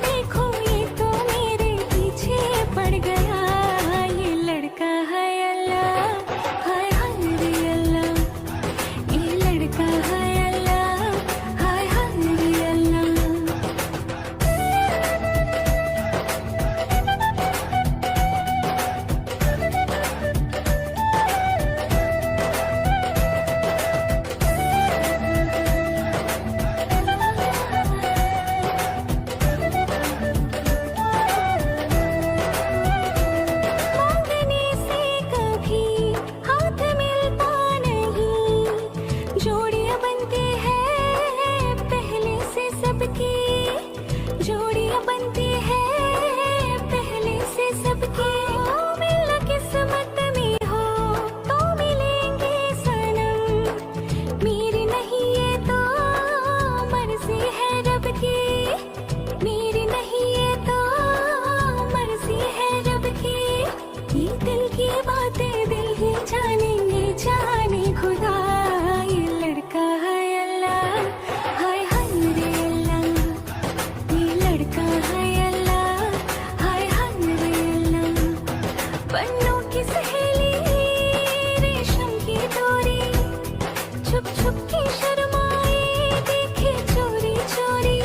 देखो ये तो मेरे पीछे पड़ गया। ये लड़का है अल्लाह, हाय हाय रे अल्लाह। ये लड़का है अल्लाह, हाय हाय रे अल्लाह। मांगने से कभी हाथ मिलता नहीं, जोड़ियां बनती है पहले से सबकी। जोड़ियां बनती है पहले से सबकी। मिलना किस्मत में हो तो मिलेंगे सनम। मेरी नहीं ये तो मर्जी है रब की। मेरी नहीं ये तो मर्जी है रब की। ये दिल की बातें दिल ही जानेंगे, जाने खुदा। ये लड़का है अल्लाह, हाय हाय रे अल्लाह। ये लड़का है अल्लाह, हाय हाय रे अल्लाह। पन्नों की सहेली रेशम की डोरी, छुप छुप के शर्माए देखे चोरी चोरी।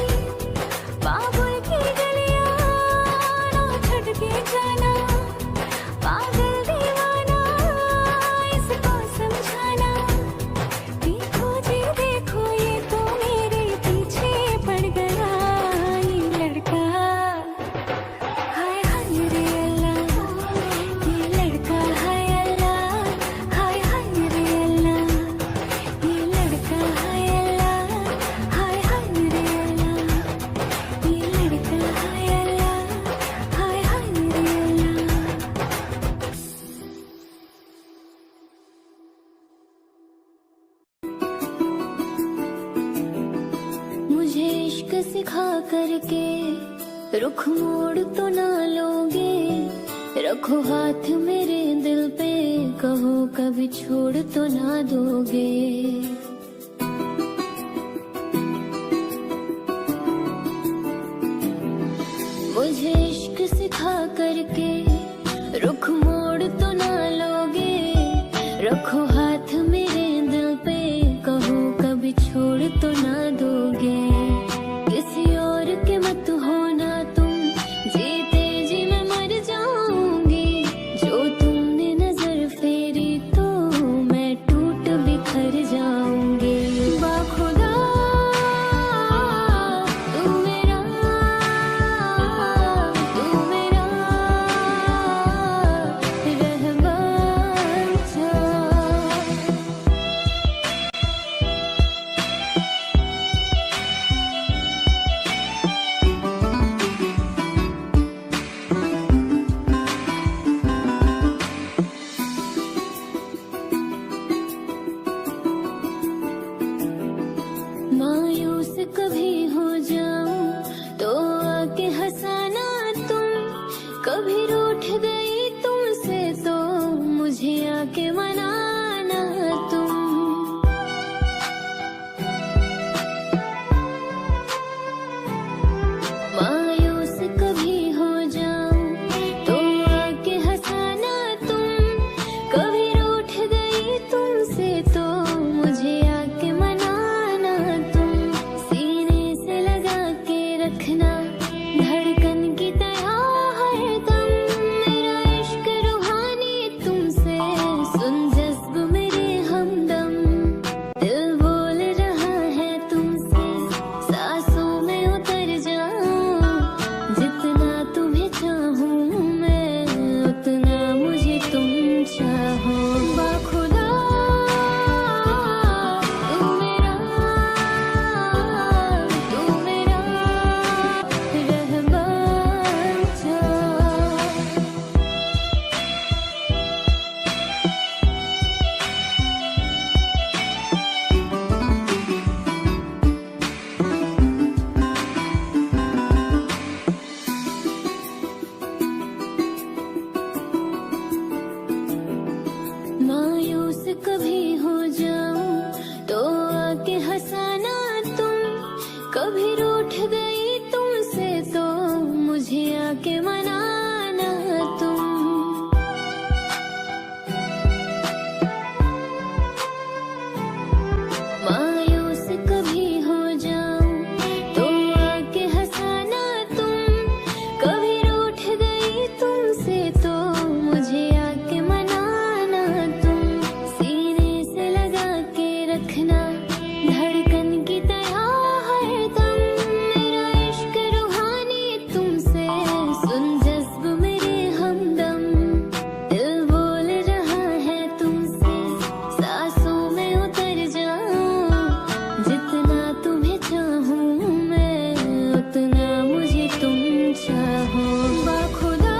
बाबुल की गलियां ना छुड़ के जाना, पागल दीवाना इसको समझाना। देखो जी देखो ये तो मेरे पीछे पड़ गया। ये लड़का हाय हाय रे अल्लाह। ये लड़का है अल्लाह, हाय हाय रे अल्लाह। ये लड़का है अल्लाह, हाय हाय रे अल्लाह। ये लड़का है अल्लाह, हाय हाय रे अल्लाह। मुझे इश्क सिखा करके रुख मोड़ तो ना लोगे। रखो हाथ मेरे दिल पे, कहो कभी छोड़ तो ना दोगे। मुझे इश्क सिखा करके रुख मोड़ तो ना लोगे। रखो हाथ मेरे दिल पे, कहो कभी छोड़ तो ना दोगे। किसी और के मत होना तुम, जीते जी मैं मर जाऊंगी। जो तुमने नजर फेरी तो मैं टूट बिखर जाऊंगी। बाखुदा तू मेरा रहमान था। मायूस कभी हो जाऊं तो आके हंसाना तुम। कभी रूठ गई तुमसे तो मुझे आके मनाना तुम। मायूस कभी हो जाऊं तो आके हंसाना तुम। कभी रूठ गई तुमसे तो मुझे आके मनाना तुम। सीने से लगा के रखना धड़कन की तरह हरदम। आके मनाना तुम। मायूस कभी हो जाऊं तो आके हंसाना तुम। कभी रूठ गई तुमसे तो मुझे आके मनाना तुम। सीने से लगा के रखना धड़कन की तरह हरदम। मेरा इश्क रूहानी तुमसे सुन जज्ब मेरे हमदम। दिल बोल रहा है तुमसे सांसों में उतर जाऊं। जितना तुम्हें चाहूं मैं उतना मुझे तुम चाहो। बाखुदा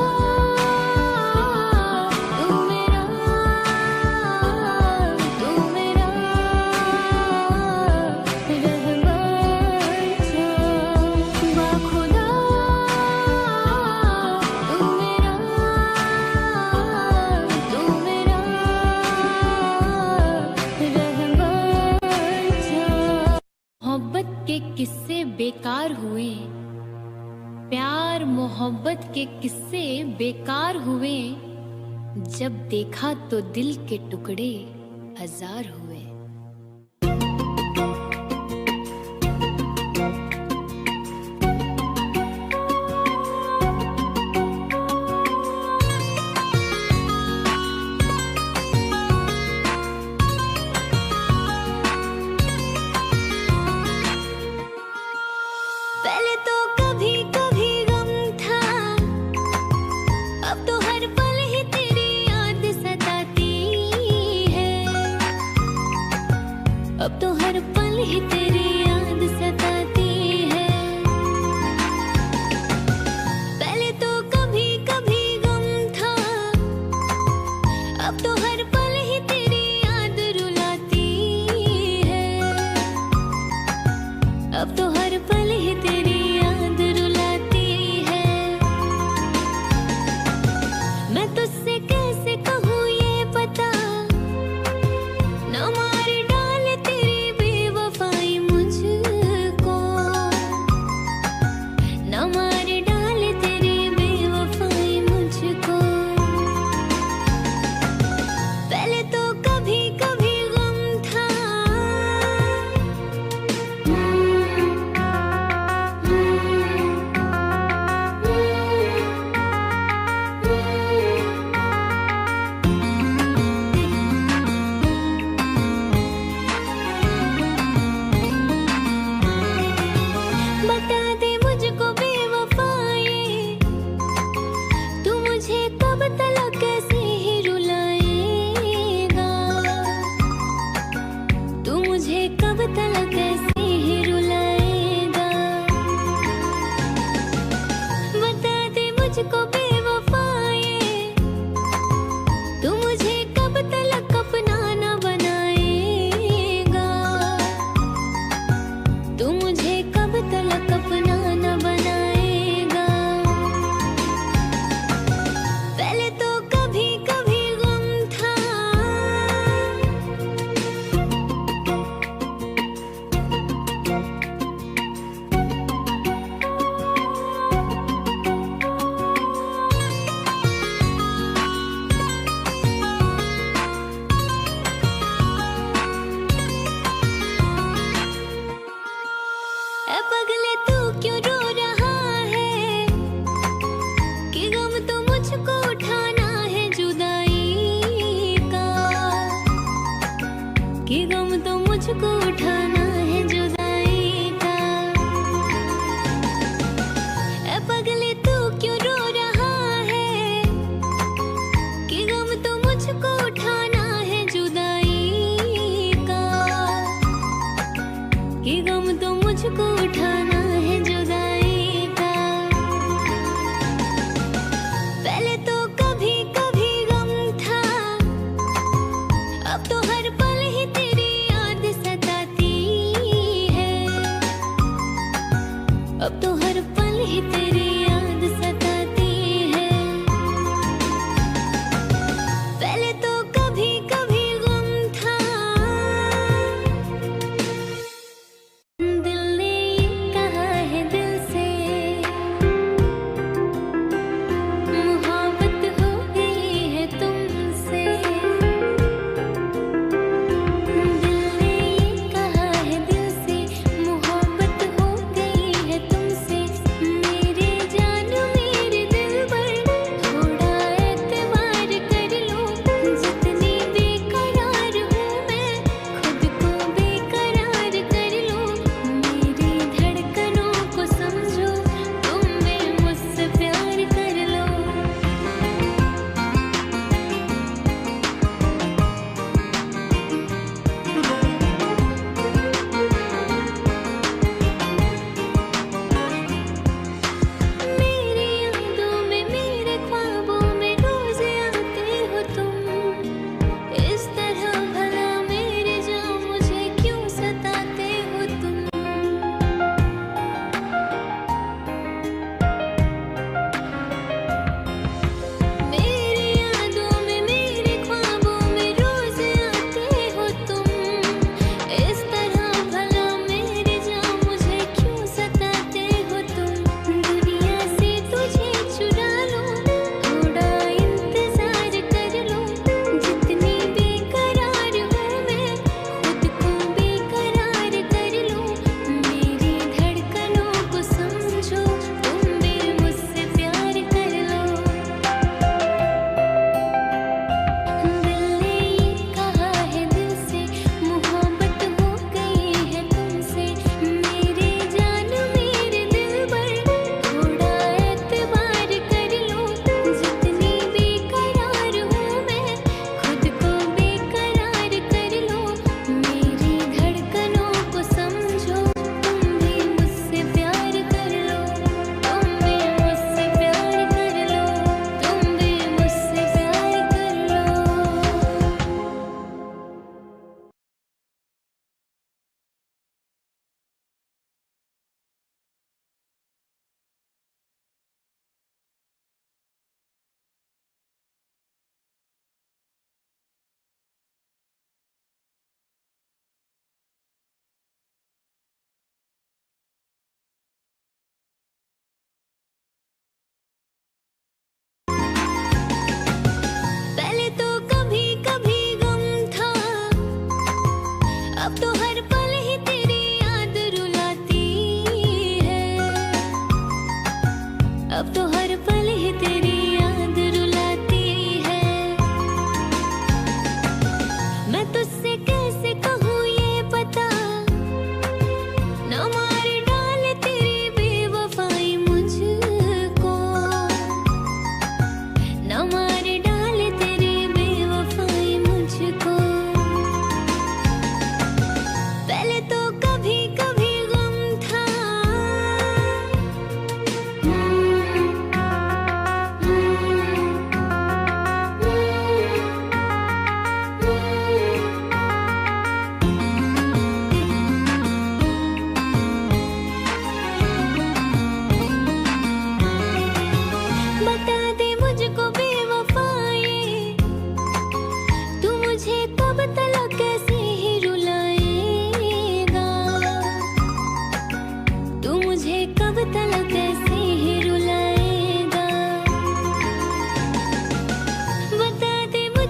तू मेरा रहमान था। बाखुदा तू मेरा रहमान था। मोहब्बत के किस्से बेकार हुए, प्यार मोहब्बत के किस्से बेकार हुए। जब देखा तो दिल के टुकड़े हजार हुए। पहले तो कभी कभी गम था, अब तो हर पल ही तेरी याद सताती है। अब तो हर पल ही तेरी याद सताती है। पहले तो कभी कभी गम था, अब तो हर पल ही तेरी याद रुलाती है। अब तो हर पल ही तेरी याद रुलाती है। मैं तुझसे कैसे कहूँ ये पता, न मार डाले तेरी बेवफाई मुझको। न मार डाले तेरी बेवफाई मुझको। पहले तो कभी कभी गम था। बता दे मुझको बेवफाए, तू मुझे कब तलक कैसे ही रुलाएगा। तू मुझे कब तलक कैसे ही रुलाएगा। बता दे मुझको बेवफाए, तू मुझे कब तलक अपना न बनाएगा। तू मुझे कब तलक अपना न बनाएगा। पहले तो कभी कभी गम था।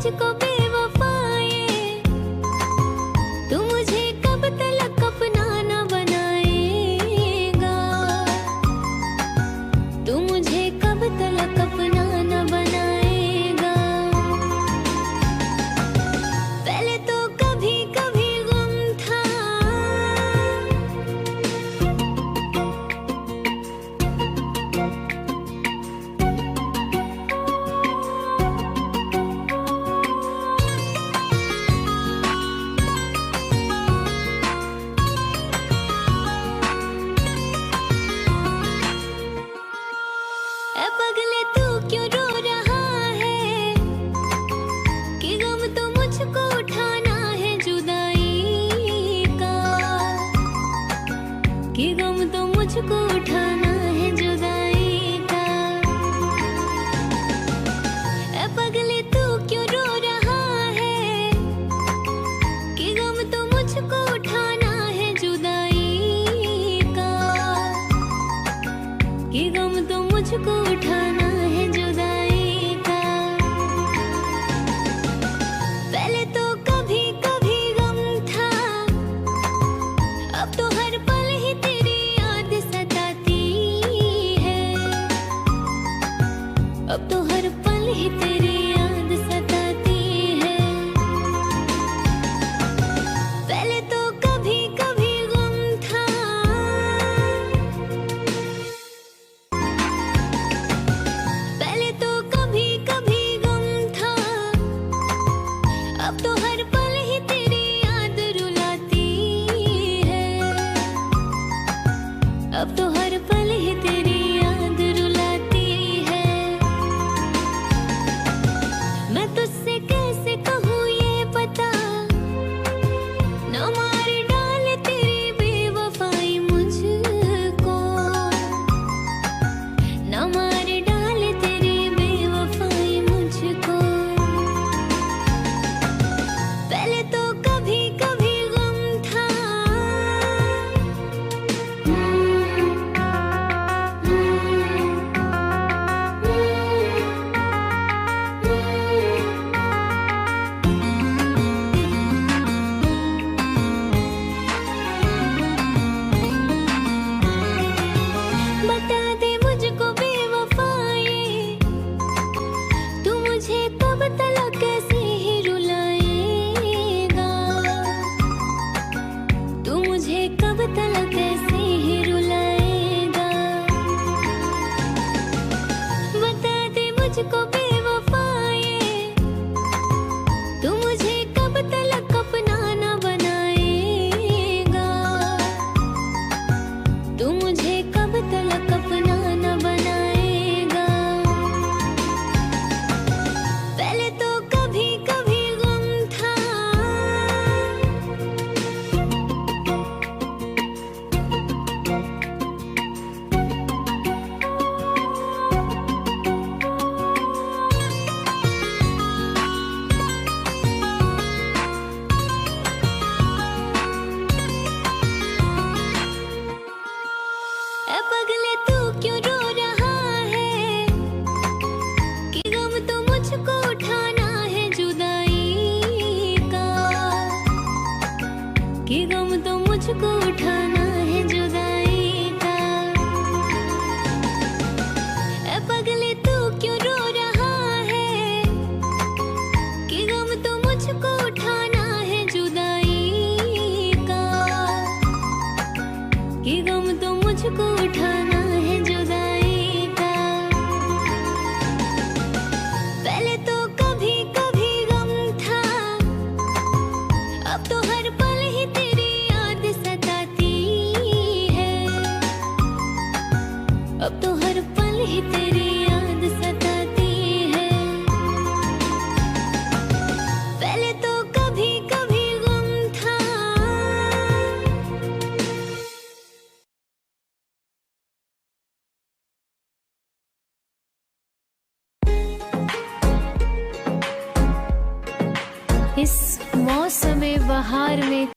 मुझको बेवफाए, तू मुझे कब तलक अपना न बनाएगा, तू मुझे कब तलक अपना न बनाएगा। पहले तो कभी कभी गम था, ए पगले तू क्यों रो रहा है, कि गम तो मुझको उठाना है जुदाई का, कि गम तो मुझको उठाना है जुदाई का। ए पगले तू क्यों रो रहा है, कि गम तो मुझको उठाना है जुदाई का, कि गम तो मुझको उठाना है जुदाई का। पहले तो कभी कभी गम था, अब तो हर पल ही तेरी याद सताती है, अब तो हर पल ही तेरी याद सताती है। पहले तो कभी कभी गम था, पहले तो कभी कभी गम था, अब तो हर पल ही तेरी याद रुलाती है, अब तो हर पल ही तेरी याद रुलाती है। मैं तुझसे कैसे कहूँ ये पता, न मार डाले तेरी बेवफाई मुझको, न मार डाले तेरी बेवफाई मुझको। पहले तो कभी कभी गम था, बता दे मुझको बेवफाए, तू मुझे कब तलक ऐसे ही रुलाएगा, तू मुझे कब तलक ऐसे ही रुलाएगा। बता दे मुझको बेवफाए, तू मुझे कब तलक अपना न बनाएगा, तू मुझे कब तलक अपना न बनाएगा। पहले तो कभी कभी गम था, ए पगले तू क्यों रो रहा है, कि गम तो मुझको उठाना है जुदाई का, कि गम तो मुझको उठाना है जुदाई का। ए पगले तू क्यों रो रहा है, कि गम तो मुझको उठाना है जुदाई का, कि गम तो मुझको उठाना है जुदाई का। पहले तो कभी कभी गम था, अब तो हर पल ही तेरी याद सताती है, अब तो हर पल ही तेरी याद सताती है। पहले तो कभी कभी गम था, इस मौसम बहार में